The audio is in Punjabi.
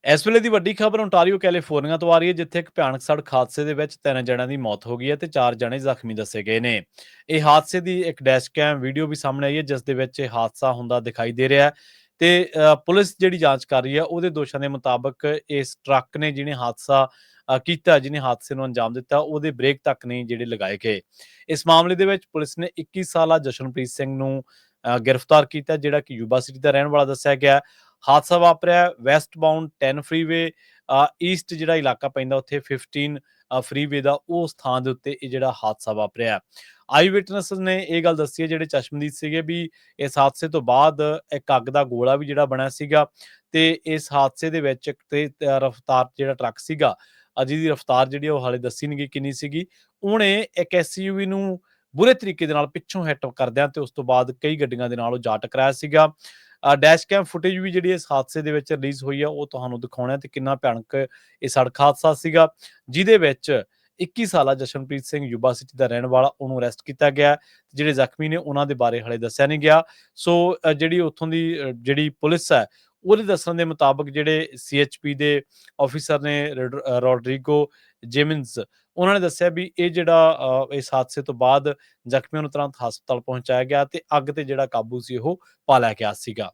ਇਸ ਵੇਲੇ ਦੀ ਵੱਡੀ ਖਬਰ ਓਨਟਾਰੀਓ ਕੈਲੀਫੋਰਨੀਆ ਤੋਂ ਆ ਰਹੀ ਹੈ, ਜਿੱਥੇ ਇੱਕ ਭਿਆਨਕ ਸੜਕ ਹਾਦਸੇ ਦੇ ਵਿੱਚ 3 ਜਣਿਆਂ ਦੀ ਮੌਤ ਹੋ ਗਈ ਹੈ ਤੇ 4 ਜਣੇ ਜ਼ਖਮੀ ਦੱਸੇ ਗਏ ਨੇ। ਇਹ ਹਾਦਸੇ ਦੀ ਇੱਕ ਡੈਸ਼ ਕੈਮ ਵੀਡੀਓ ਵੀ ਸਾਹਮਣੇ ਆਈ ਹੈ, ਜਿਸ ਦੇ ਵਿੱਚ ਇਹ ਹਾਦਸਾ ਹੁੰਦਾ ਦਿਖਾਈ ਦੇ ਰਿਹਾ ਹੈ ਤੇ ਪੁਲਿਸ ਜਿਹੜੀ ਜਾਂਚ ਕਰ ਰਹੀ ਹੈ ਉਹਦੇ ਦੋਸ਼ਾਂ ਦੇ ਮੁਤਾਬਕ ਇਸ ਟਰੱਕ ਨੇ ਜਿਹਨੇ ਹਾਦਸਾ ਕੀਤਾ, ਜਿਹਨੇ ਹਾਦਸੇ ਨੂੰ ਅੰਜਾਮ ਦਿੱਤਾ, ਉਹਦੇ ਬ੍ਰੇਕ ਤੱਕ ਨਹੀਂ ਜਿਹੜੇ ਲਗਾਏ ਗਏ। ਇਸ ਮਾਮਲੇ ਦੇ ਵਿੱਚ ਪੁਲਿਸ ਨੇ 21 ਸਾਲਾ ਜਸ਼ਨਪ੍ਰੀਤ ਸਿੰਘ ਨੂੰ ਗ੍ਰਿਫਤਾਰ ਕੀਤਾ, ਜਿਹੜਾ ਕਿ ਯੂਬਾ ਸਿਟੀ ਦਾ ਰਹਿਣ ਵਾਲਾ ਦੱਸਿਆ ਗਿਆ। ਹਾਦਸਾ ਵਾਪਰਿਆ ਵੈਸਟ ਬਾਉਂਡ 10 ਫਰੀਵੇ ਈਸਟ ਜਿਹੜਾ ਇਲਾਕਾ ਪੈਂਦਾ ਉੱਥੇ 15 ਫਰੀਵੇ ਦਾ ਉਸ ਥਾਂ ਦੇ ਉੱਤੇ ਇਹ ਜਿਹੜਾ ਹਾਦਸਾ ਵਾਪਰਿਆ। ਆਈ ਵਿਟਨੈਸ ਨੇ ਇਹ ਗੱਲ ਦੱਸੀ ਹੈ ਜਿਹੜੇ ਚਸ਼ਮਦੀਦ ਸੀਗੇ ਵੀ ਇਸ ਹਾਦਸੇ ਤੋਂ ਬਾਅਦ ਇੱਕ ਅੱਗ ਦਾ ਗੋਲਾ ਵੀ ਜਿਹੜਾ ਬਣਿਆ ਸੀਗਾ ਤੇ ਇਸ ਹਾਦਸੇ ਦੇ ਵਿੱਚ ਇੱਕ ਤੇ ਰਫਤਾਰ ਜਿਹੜਾ ਟਰੱਕ ਸੀਗਾ ਜਿਹਦੀ ਰਫਤਾਰ ਜਿਹੜੀ ਉਹ ਹਾਲੇ ਦੱਸੀ ਨਹੀਂ ਗਈ ਕਿੰਨੀ ਸੀਗੀ, ਉਹਨੇ ਇੱਕ ਐਸਯੂਵੀ ਨੂੰ ਬੁਰੇ ਤਰੀਕੇ ਦੇ ਨਾਲ ਪਿੱਛੋਂ ਹਿੱਟ ਕਰਦਿਆਂ ਤੇ ਉਸ ਤੋਂ ਬਾਅਦ ਕਈ ਗੱਡੀਆਂ ਦੇ ਨਾਲ ਉਹ ਜਾ ਟਕਰਾਇਆ ਸੀਗਾ। ਡੈਸ਼ ਕੈਮ ਫੁਟੇਜ ਵੀ ਜਿਹੜੀ ਇਸ ਹਾਦਸੇ ਦੇ ਵਿੱਚ ਰਿਲੀਜ਼ ਹੋਈ ਆ ਉਹ ਤੁਹਾਨੂੰ ਦਿਖਾਉਣਾ ਤੇ ਕਿੰਨਾ ਭਿਆਨਕ ਇਹ ਸੜਕ ਹਾਦਸਾ ਸੀਗਾ, ਜਿਹਦੇ ਵਿੱਚ 21 ਸਾਲਾ ਜਸ਼ਨਪ੍ਰੀਤ ਸਿੰਘ ਯੂਬਾ ਸਿਟੀ ਦਾ ਰਹਿਣ ਵਾਲਾ ਉਹਨੂੰ ਅਰੈਸਟ ਕੀਤਾ ਗਿਆ। ਜਿਹੜੇ ਜ਼ਖਮੀ ਨੇ ਉਹਨਾਂ ਦੇ ਬਾਰੇ ਹਲੇ ਦੱਸਿਆ ਨਹੀਂ ਗਿਆ। ਸੋ ਜਿਹੜੀ ਉੱਥੋਂ ਦੀ ਜਿਹੜੀ ਪੁਲਿਸ ਹੈ ਉਹਦੇ ਦੱਸਣ ਦੇ ਮੁਤਾਬਕ ਜਿਹੜੇ CHP ਦੇ ਆਫੀਸਰ ਨੇ ਰੋਡਰੀਗੋ ਜੇਮਿਨਸ, ਉਹਨਾਂ ਨੇ ਦੱਸਿਆ ਵੀ ਇਹ ਜਿਹੜਾ ਇਸ ਹਾਦਸੇ ਤੋਂ ਬਾਅਦ ਜ਼ਖਮੀਆਂ ਨੂੰ ਤੁਰੰਤ ਹਸਪਤਾਲ ਪਹੁੰਚਾਇਆ ਗਿਆ ਤੇ ਅੱਗ ਤੇ ਜਿਹੜਾ ਕਾਬੂ ਸੀ ਉਹ ਪਾ ਲਿਆ ਗਿਆ ਸੀਗਾ।